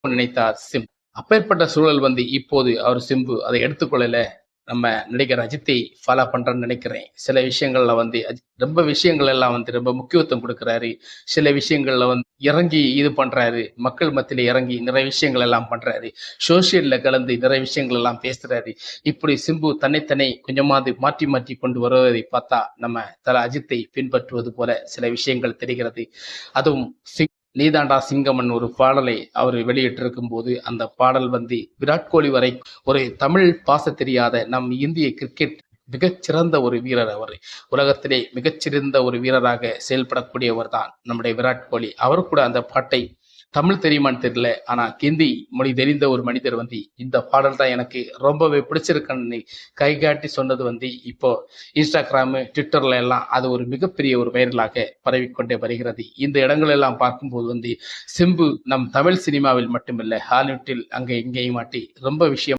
நினைத்தார் சிம்பு. அப்பேற்பட்ட சூழல் இப்போது அவர் சிம்பு அதை எடுத்துக்கொள்ளல. நம்ம நடிகர் அஜித்தை ஃபாலோ பண்றேன்னு நினைக்கிறேன். சில விஷயங்கள்ல ரொம்ப விஷயங்கள் எல்லாம் ரொம்ப முக்கியத்துவம் கொடுக்கிறாரு. சில விஷயங்கள்ல இறங்கி இது பண்றாரு. மக்கள் மத்தியில இறங்கி நிறைய விஷயங்கள் எல்லாம் பண்றாரு. சோசியல்ல கலந்து நிறைய விஷயங்கள் எல்லாம் பேசுறாரு. இப்படி சிம்பு தன்னைத்தானே கொஞ்சமாவது மாற்றி மாற்றி கொண்டு வருவதை பார்த்தா நம்ம தல அஜித்தை பின்பற்றுவது போல சில விஷயங்கள் தெரிகிறது. அதுவும் நீதாண்டா சிங்கமன் ஒரு பாடலை அவர் வெளியிட்டிருக்கும் போது அந்த பாடல் விராட் கோலி வரை ஒரு தமிழ் பாச தெரியாத நம் இந்திய கிரிக்கெட் மிகச்சிறந்த ஒரு வீரர். அவர் உலகத்திலே மிகச்சிறந்த ஒரு வீரராக செயல்படக்கூடியவர் தான் நம்முடைய விராட் கோலி. அவர் கூட அந்த பாட்டை தமிழ் தெரியுமான்னு தெரியல, ஆனா ஹிந்தி மொழி தெரிந்த ஒரு மனிதர் இந்த பாடல் தான் எனக்கு ரொம்பவே பிடிச்சிருக்குன்னு கை காட்டி சொன்னது இப்போ இன்ஸ்டாகிராம் ட்விட்டர்ல எல்லாம் அது ஒரு மிகப்பெரிய ஒரு வைரலாக பரவிக்கொண்டே வருகிறது. இந்த இடங்கள் எல்லாம் பார்க்கும்போது சிம்பு நம் தமிழ் சினிமாவில் மட்டுமில்லை, ஹாலிவுட்டில் அங்கே இங்கேயும் மாட்டி ரொம்ப விஷயம்